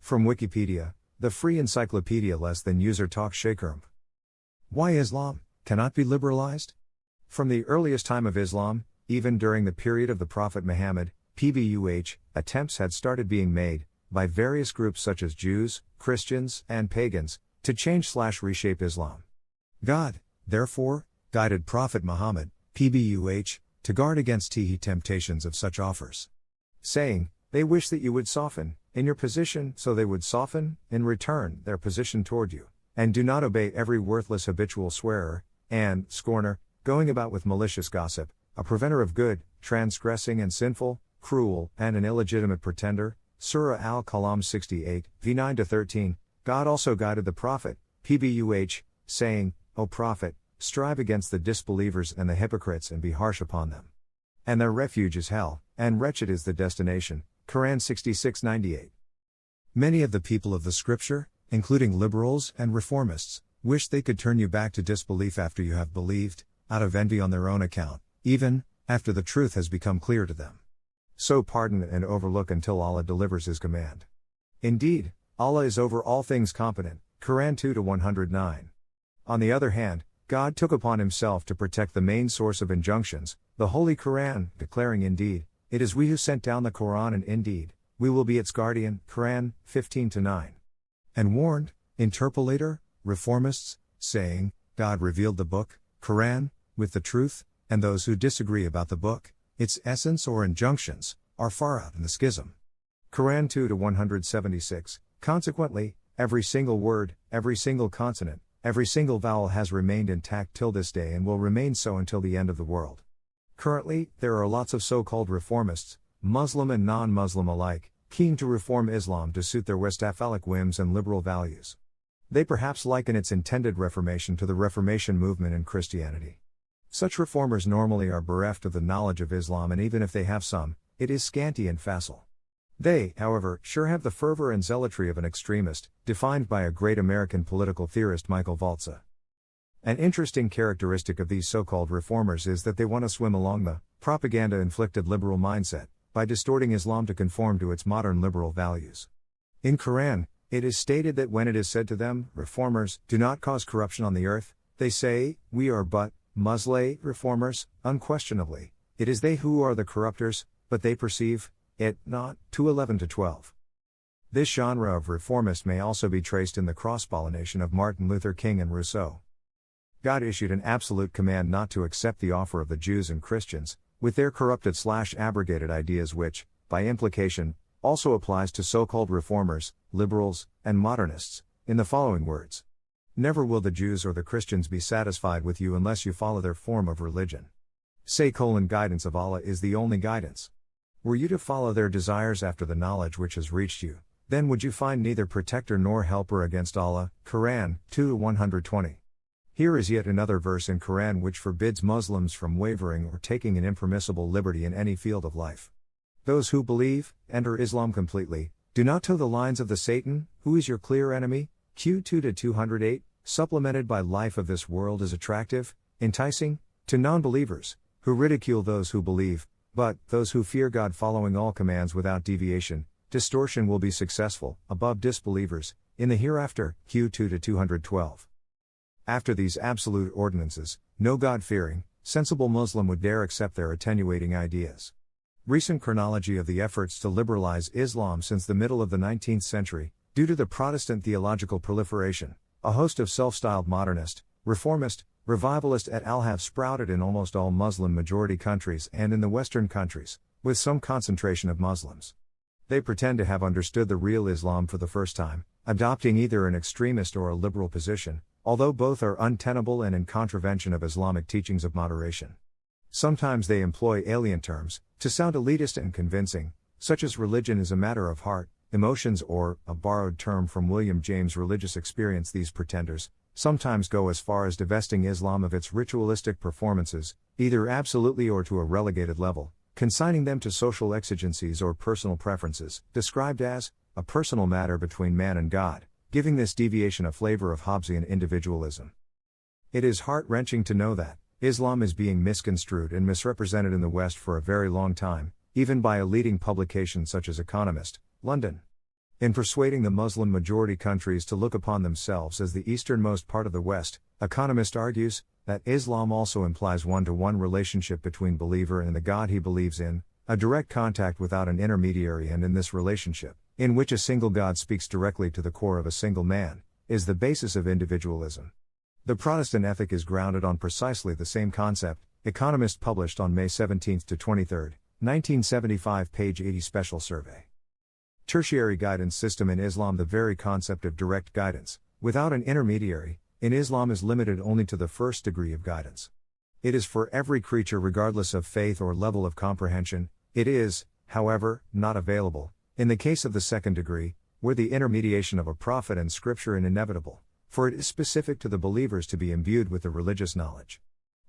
From Wikipedia, the free encyclopedia less than user talk Shakir. Why Islam cannot be liberalized? From the earliest time of Islam, even during the period of the Prophet Mohammed, PBUH, attempts had started being made, by various groups such as Jews, Christians, and Pagans, to change/reshape Islam. God, therefore, guided Prophet Mohammed, PBUH, to guard against the temptations of such offers. Saying, they wish that you would soften, in your position, so they would soften, in return, their position toward you, and do not obey every worthless habitual swearer, and scorner, going about with malicious gossip, a preventer of good, transgressing and sinful, cruel, and an illegitimate pretender. Surah Al Qalam 68, v9-13. God also guided the Prophet, PBUH, saying, O Prophet, strive against the disbelievers and the hypocrites and be harsh upon them. And their refuge is hell, and wretched is the destination. Qur'an 66:98. Many of the people of the scripture, including liberals and reformists, wish they could turn you back to disbelief after you have believed, out of envy on their own account, even after the truth has become clear to them. So pardon and overlook until Allah delivers His command. Indeed, Allah is over all things competent. Quran 2-109. On the other hand, God took upon Himself to protect the main source of injunctions, the Holy Quran, declaring indeed, it is we who sent down the Quran and indeed, we will be its guardian. Quran 15-9. And warned, interpolator, reformists, saying, God revealed the book, Quran, with the truth, and those who disagree about the book, its essence or injunctions, are far out in the schism. Quran 2-176. Consequently, every single word, every single consonant, every single vowel has remained intact till this day and will remain so until the end of the world. Currently, there are lots of so-called reformists, Muslim and non-Muslim alike, keen to reform Islam to suit their Westphalic whims and liberal values. They perhaps liken its intended reformation to the Reformation movement in Christianity. Such reformers normally are bereft of the knowledge of Islam, and even if they have some, it is scanty and facile. They, however, sure have the fervor and zealotry of an extremist, defined by a great American political theorist Michael Waltz. An interesting characteristic of these so-called reformers is that they want to swim along the propaganda-inflicted liberal mindset, by distorting Islam to conform to its modern liberal values. In Quran, it is stated that when it is said to them, reformers, do not cause corruption on the earth, they say, we are but Muslim reformers. Unquestionably, it is they who are the corruptors, but they perceive it not. 2:11-12. This genre of reformist may also be traced in the cross-pollination of Martin Luther King and Rousseau. God issued an absolute command not to accept the offer of the Jews and Christians, with their corrupted/abrogated ideas, which, by implication, also applies to so-called reformers, liberals, and modernists, in the following words. Never will the Jews or the Christians be satisfied with you unless you follow their form of religion. Guidance of Allah is the only guidance. Were you to follow their desires after the knowledge which has reached you, then would you find neither protector nor helper against Allah. Quran 2-120. Here is yet another verse in Quran which forbids Muslims from wavering or taking an impermissible liberty in any field of life. Those who believe, enter Islam completely, do not toe the lines of the Satan, who is your clear enemy. Q 2-208, supplemented by life of this world is attractive, enticing, to non-believers, who ridicule those who believe, but those who fear God following all commands without deviation, distortion will be successful, above disbelievers, in the hereafter. Q 2-212. After these absolute ordinances, no God-fearing, sensible Muslim would dare accept their attenuating ideas. Recent chronology of the efforts to liberalize Islam since the middle of the 19th century, due to the Protestant theological proliferation, a host of self-styled modernist, reformist, revivalist et al. Have sprouted in almost all Muslim-majority countries and in the Western countries, with some concentration of Muslims. They pretend to have understood the real Islam for the first time, adopting either an extremist or a liberal position, although both are untenable and in contravention of Islamic teachings of moderation. Sometimes they employ alien terms, to sound elitist and convincing, such as religion is a matter of heart, emotions, or, a borrowed term from William James, religious experience. These pretenders sometimes go as far as divesting Islam of its ritualistic performances, either absolutely or to a relegated level, consigning them to social exigencies or personal preferences, described as a personal matter between man and God, giving this deviation a flavor of Hobbesian individualism. It is heart-wrenching to know that Islam is being misconstrued and misrepresented in the West for a very long time, even by a leading publication such as Economist, London. In persuading the Muslim majority countries to look upon themselves as the easternmost part of the West, Economist argues that Islam also implies one-to-one relationship between believer and the God he believes in, a direct contact without an intermediary, and in this relationship, in which a single God speaks directly to the core of a single man, is the basis of individualism. The Protestant ethic is grounded on precisely the same concept. Economist published on May 17 to 23, 1975, page 80 special survey. Tertiary guidance system in Islam. The very concept of direct guidance, without an intermediary, in Islam is limited only to the first degree of guidance. It is for every creature regardless of faith or level of comprehension. It is, however, not available, in the case of the second degree, where the intermediation of a prophet and scripture is inevitable, for it is specific to the believers to be imbued with the religious knowledge.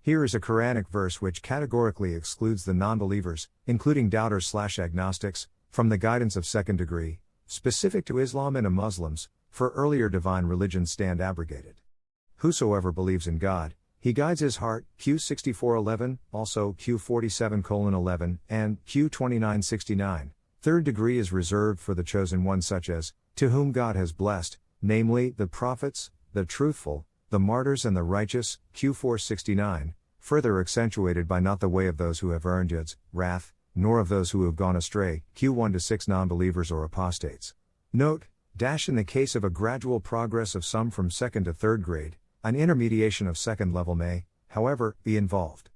Here is a Quranic verse which categorically excludes the non-believers, including doubters/agnostics, from the guidance of second degree, specific to Islam and Muslims, for earlier divine religions stand abrogated. Whosoever believes in God, he guides his heart, Q 64:11, also Q 47:11, and Q 29:69. Third degree is reserved for the chosen ones, such as, to whom God has blessed, namely, the prophets, the truthful, the martyrs and the righteous, Q 4:69, further accentuated by not the way of those who have earned judgment, wrath, nor of those who have gone astray, Q 1-6 non-believers or apostates. Note, in the case of a gradual progress of some from second to third grade, an intermediation of second level may, however, be involved.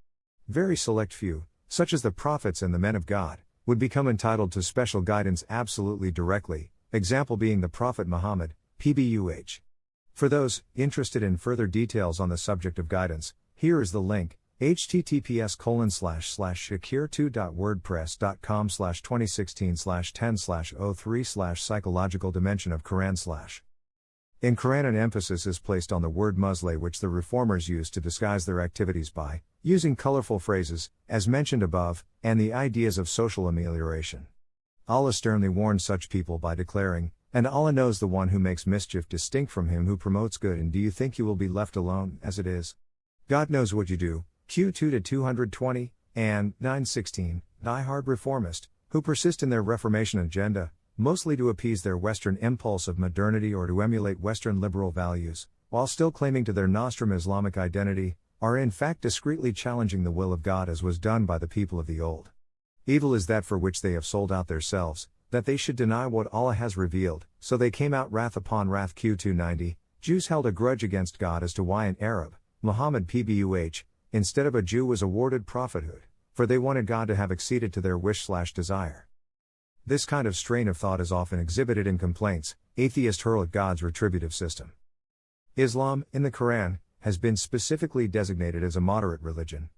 Very select few, such as the prophets and the men of God, would become entitled to special guidance absolutely directly, example being the Prophet Mohammad, PBUH. For those interested in further details on the subject of guidance, here is the link, https://shakir2.wordpress.com/2016/10/03/ psychological dimension of Quran/. In Quran, an emphasis is placed on the word musle, which the reformers use to disguise their activities by using colorful phrases, as mentioned above, and the ideas of social amelioration. Allah sternly warns such people by declaring, "And Allah knows the one who makes mischief distinct from him who promotes good, and do you think you will be left alone, as it is? God knows what you do." Q 2-220, and 916, die-hard reformist, who persist in their Reformation agenda, mostly to appease their Western impulse of modernity or to emulate Western liberal values, while still claiming to their nostrum Islamic identity, are in fact discreetly challenging the will of God as was done by the people of the old. Evil is that for which they have sold out themselves, that they should deny what Allah has revealed, so they came out wrath upon wrath. Q 290, Jews held a grudge against God as to why an Arab, Muhammad PBUH, instead of a Jew was awarded prophethood, for they wanted God to have acceded to their wish/desire. This kind of strain of thought is often exhibited in complaints atheists hurl at God's retributive system. Islam, in the Quran, has been specifically designated as a moderate religion.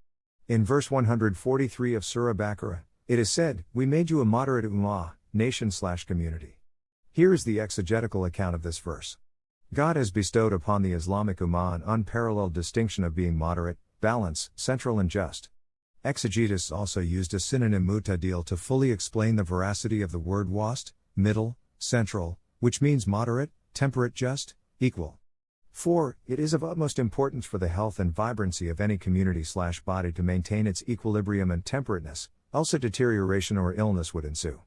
In verse 143 of Surah Baqarah, it is said, "We made you a moderate ummah, nation/community." Here is the exegetical account of this verse. God has bestowed upon the Islamic ummah an unparalleled distinction of being moderate, balanced, central and just. Exegetists also used a synonym mutadil to fully explain the veracity of the word wast, middle, central, which means moderate, temperate, just, equal. 4. It is of utmost importance for the health and vibrancy of any community/body to maintain its equilibrium and temperateness, else a deterioration or illness would ensue.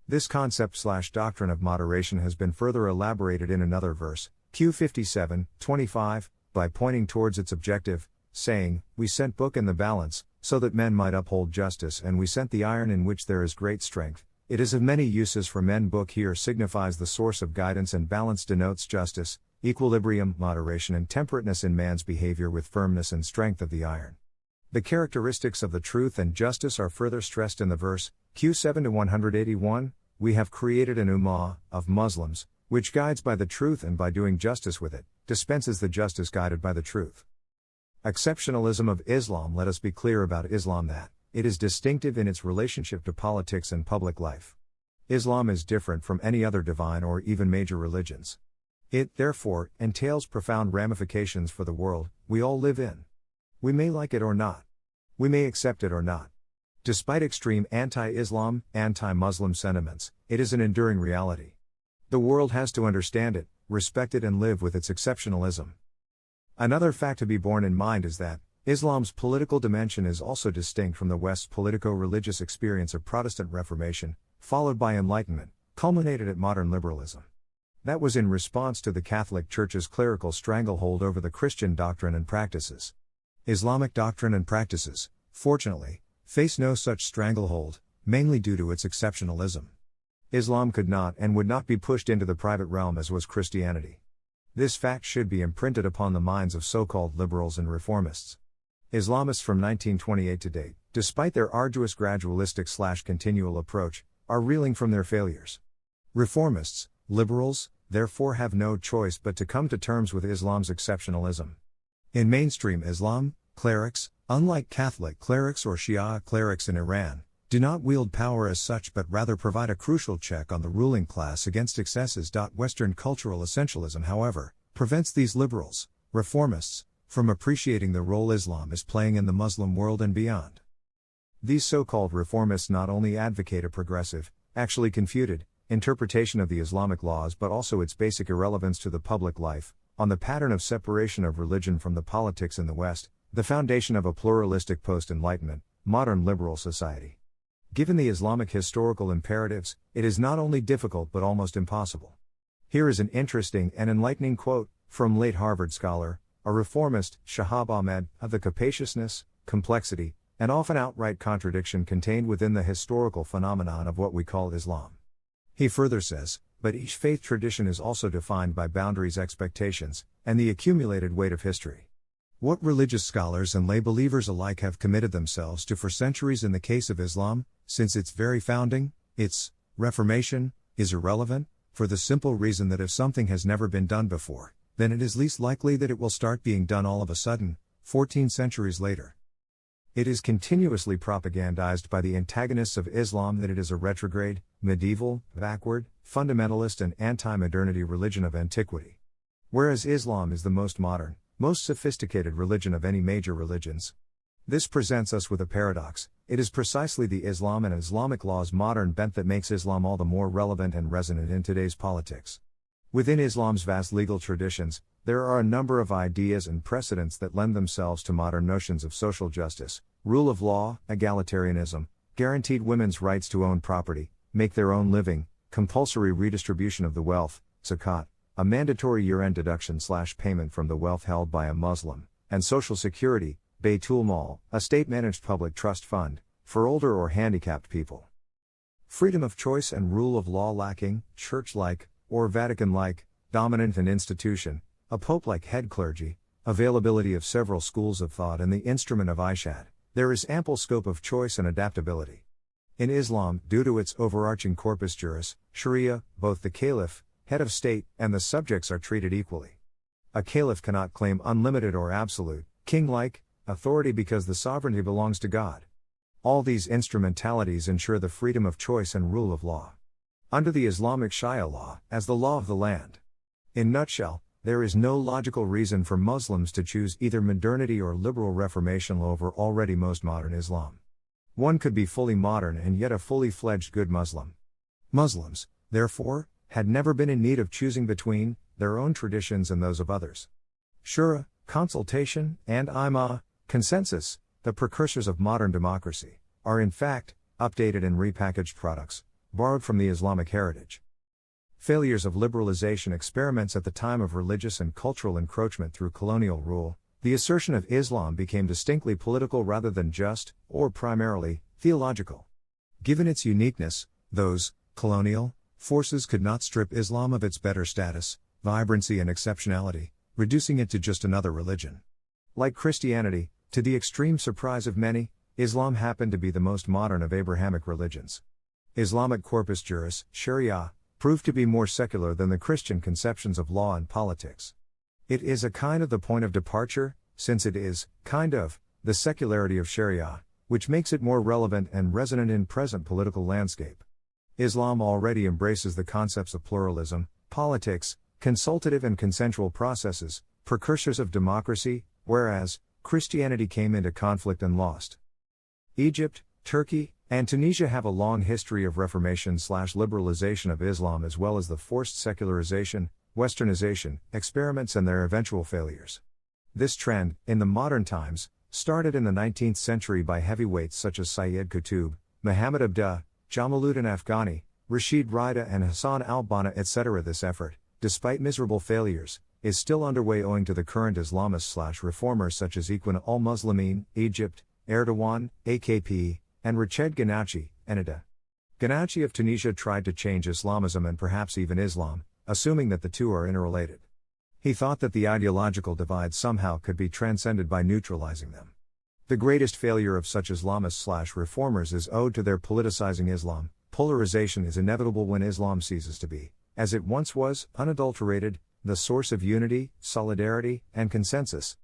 This concept/doctrine of moderation has been further elaborated in another verse, Q 57:25, by pointing towards its objective, saying, "We sent book and the balance, so that men might uphold justice, and we sent the iron in which there is great strength. It is of many uses for men." Book here signifies the source of guidance, and balance denotes justice, equilibrium, moderation and temperateness in man's behavior, with firmness and strength of the iron. The characteristics of the truth and justice are further stressed in the verse, Q 7-181, "We have created an ummah, of Muslims, which guides by the truth and by doing justice with it, dispenses the justice guided by the truth." Exceptionalism of Islam. Let us be clear about Islam that it is distinctive in its relationship to politics and public life. Islam is different from any other divine or even major religions. It, therefore, entails profound ramifications for the world we all live in. We may like it or not. We may accept it or not. Despite extreme anti-Islam, anti-Muslim sentiments, it is an enduring reality. The world has to understand it, respect it and live with its exceptionalism. Another fact to be borne in mind is that Islam's political dimension is also distinct from the West's politico-religious experience of Protestant Reformation, followed by Enlightenment, culminated at modern liberalism. That was in response to the Catholic Church's clerical stranglehold over the Christian doctrine and practices. Islamic doctrine and practices, fortunately, face no such stranglehold, mainly due to its exceptionalism. Islam could not and would not be pushed into the private realm as was Christianity. This fact should be imprinted upon the minds of so-called liberals and reformists. Islamists from 1928 to date, despite their arduous gradualistic/continual approach, are reeling from their failures. Reformists, liberals, therefore have no choice but to come to terms with Islam's exceptionalism. In mainstream Islam, clerics, unlike Catholic clerics or Shia clerics in Iran, do not wield power as such but rather provide a crucial check on the ruling class against excesses. Western cultural essentialism, however, prevents these liberals, reformists, from appreciating the role Islam is playing in the Muslim world and beyond. These so-called reformists not only advocate a progressive, actually confuted, interpretation of the Islamic laws but also its basic irrelevance to the public life, on the pattern of separation of religion from the politics in the West, the foundation of a pluralistic post-Enlightenment, modern liberal society. Given the Islamic historical imperatives, it is not only difficult but almost impossible. Here is an interesting and enlightening quote, from late Harvard scholar, a reformist, Shahab Ahmed, of the capaciousness, complexity, and often outright contradiction contained within the historical phenomenon of what we call Islam. He further says, but each faith tradition is also defined by boundaries, expectations, and the accumulated weight of history. What religious scholars and lay believers alike have committed themselves to for centuries in the case of Islam, since its very founding, its reformation, is irrelevant, for the simple reason that if something has never been done before, then it is least likely that it will start being done all of a sudden, 14 centuries later. It is continuously propagandized by the antagonists of Islam that it is a retrograde, medieval, backward, fundamentalist and anti-modernity religion of antiquity. Whereas Islam is the most modern, most sophisticated religion of any major religions. This presents us with a paradox. It is precisely the Islam and Islamic law's modern bent that makes Islam all the more relevant and resonant in today's politics. Within Islam's vast legal traditions, there are a number of ideas and precedents that lend themselves to modern notions of social justice, rule of law, egalitarianism, guaranteed women's rights to own property, make their own living, compulsory redistribution of the wealth, zakat, a mandatory year-end deduction/payment from the wealth held by a Muslim, and social security, Baytul Mal, a state-managed public trust fund, for older or handicapped people. Freedom of choice and rule of law lacking, church-like, or Vatican-like, dominant an institution, a pope-like head clergy, availability of several schools of thought and the instrument of Ishad, there is ample scope of choice and adaptability. In Islam, due to its overarching corpus juris, Sharia, both the caliph, head of state, and the subjects are treated equally. A caliph cannot claim unlimited or absolute, king-like, authority because the sovereignty belongs to God. All these instrumentalities ensure the freedom of choice and rule of law. Under the Islamic Sharia law, as the law of the land. In nutshell, there is no logical reason for Muslims to choose either modernity or liberal reformation over already most modern Islam. One could be fully modern and yet a fully fledged good Muslim. Muslims, therefore, had never been in need of choosing between their own traditions and those of others. Shura, consultation, and Imam, consensus, the precursors of modern democracy, are in fact, updated and repackaged products, borrowed from the Islamic heritage. Failures of liberalization experiments at the time of religious and cultural encroachment through colonial rule, the assertion of Islam became distinctly political rather than just, or primarily, theological. Given its uniqueness, those colonial forces could not strip Islam of its better status, vibrancy and exceptionality, reducing it to just another religion. Like Christianity, to the extreme surprise of many, Islam happened to be the most modern of Abrahamic religions. Islamic corpus juris, Sharia, proved to be more secular than the Christian conceptions of law and politics. It is a kind of the point of departure, since it is, kind of, the secularity of Sharia, which makes it more relevant and resonant in present political landscape. Islam already embraces the concepts of pluralism, politics, consultative and consensual processes, precursors of democracy, whereas Christianity came into conflict and lost. Egypt, Turkey, and Tunisia have a long history of reformation/liberalization of Islam as well as the forced secularization, westernization, experiments and their eventual failures. This trend, in the modern times, started in the 19th century by heavyweights such as Sayyid Qutb, Muhammad Abduh, Jamaluddin Afghani, Rashid Rida and Hassan al-Banna etc. This effort, despite miserable failures, is still underway owing to the current Islamists/reformers such as Ikhwan al-Muslimin, Egypt, Erdogan, AKP, and Rached Ghannouchi, Ennahda. Ghannouchi of Tunisia tried to change Islamism and perhaps even Islam, assuming that the two are interrelated. He thought that the ideological divide somehow could be transcended by neutralizing them. The greatest failure of such Islamists/reformers is owed to their politicizing Islam. Polarization is inevitable when Islam ceases to be, as it once was, unadulterated, the source of unity, solidarity, and consensus.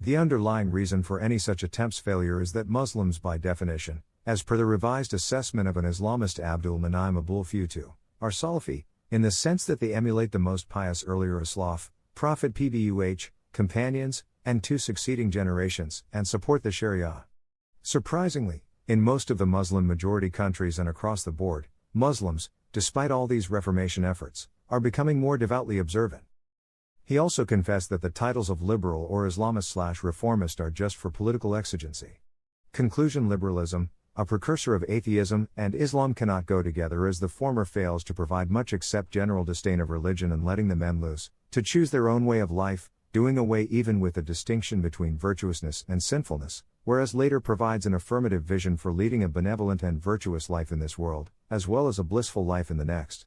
The underlying reason for any such attempt's failure is that Muslims by definition, as per the revised assessment of an Islamist Abdul Manim Abul Futu, are Salafi, in the sense that they emulate the most pious earlier Aslaf, Prophet PBUH, companions, and two succeeding generations, and support the Sharia. Surprisingly, in most of the Muslim-majority countries and across the board, Muslims, despite all these reformation efforts, are becoming more devoutly observant. He also confessed that the titles of liberal or Islamist/reformist are just for political exigency. Conclusion: liberalism, a precursor of atheism, and Islam cannot go together, as the former fails to provide much except general disdain of religion and letting the men loose, to choose their own way of life, doing away even with the distinction between virtuousness and sinfulness, whereas later provides an affirmative vision for leading a benevolent and virtuous life in this world, as well as a blissful life in the next.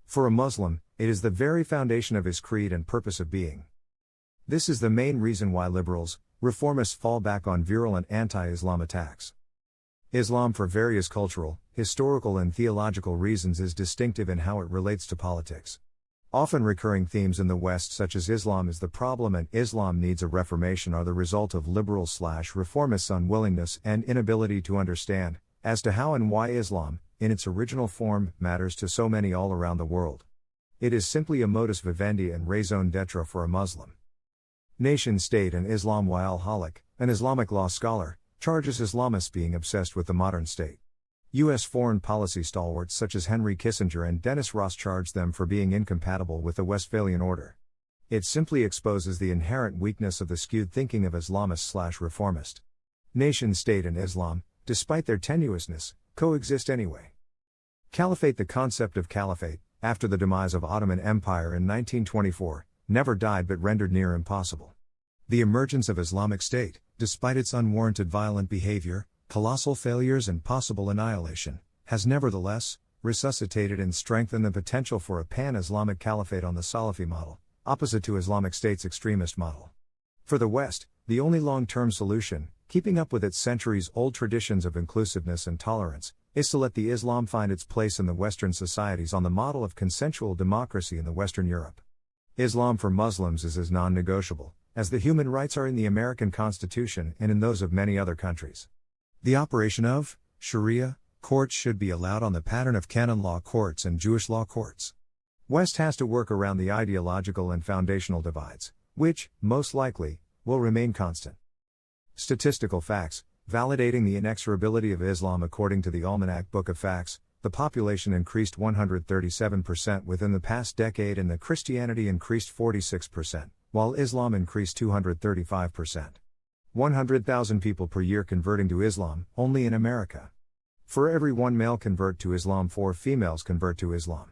For a Muslim, it is the very foundation of his creed and purpose of being. This is the main reason why liberals, reformists fall back on virulent anti-Islam attacks. Islam, for various cultural, historical and theological reasons, is distinctive in how it relates to politics. Often recurring themes in the West, such as Islam is the problem and Islam needs a reformation, are the result of liberals/reformists' unwillingness and inability to understand, as to how and why Islam, in its original form, matters to so many all around the world. It is simply a modus vivendi and raison d'etre for a Muslim. Nation State and Islam. Wael Halik, an Islamic law scholar, charges Islamists being obsessed with the modern state. U.S. foreign policy stalwarts such as Henry Kissinger and Dennis Ross charge them for being incompatible with the Westphalian order. It simply exposes the inherent weakness of the skewed thinking of Islamist/reformist. Nation State and Islam, despite their tenuousness, coexist anyway. Caliphate. The concept of caliphate, after the demise of Ottoman Empire in 1924, never died but rendered near impossible. The emergence of Islamic State, despite its unwarranted violent behavior, colossal failures and possible annihilation, has nevertheless resuscitated and strengthened the potential for a pan-Islamic caliphate on the Salafi model, opposite to Islamic State's extremist model. For the West, the only long-term solution, keeping up with its centuries-old traditions of inclusiveness and tolerance, is to let the Islam find its place in the Western societies on the model of consensual democracy in the Western Europe. Islam for Muslims is as non-negotiable as the human rights are in the American Constitution and in those of many other countries. The operation of Sharia courts should be allowed on the pattern of canon law courts and Jewish law courts. West has to work around the ideological and foundational divides, which, most likely, will remain constant. Statistical facts, validating the inexorability of Islam. According to the Almanac Book of Facts, the population increased 137% within the past decade and the Christianity increased 46%, while Islam increased 235%. 100,000 people per year converting to Islam, only in America. For every one male convert to Islam, 4 females convert to Islam.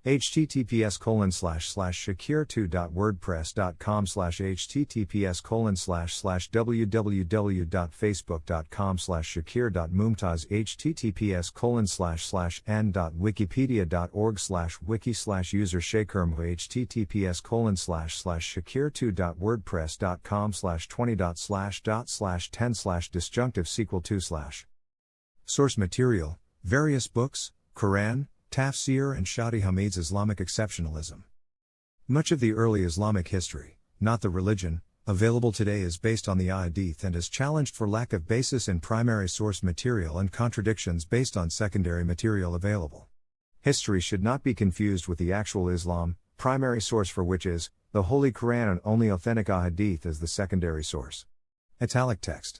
https://shakir2.wordpress.com/ https://www.facebook.com/shakir.mumtaz https://n.wikipedia.org/wiki/user Shakir https://shakir2.wordpress.com/20./10/disjunctive=2/. Source material: various books, Qura'an, Tafsir and Shadi Hamid's Islamic Exceptionalism. Much of the early Islamic history, not the religion, available today is based on the Hadith and is challenged for lack of basis in primary source material and contradictions based on secondary material available. History should not be confused with the actual Islam, primary source for which is the Holy Quran and only authentic Hadith as the secondary source. Italic text.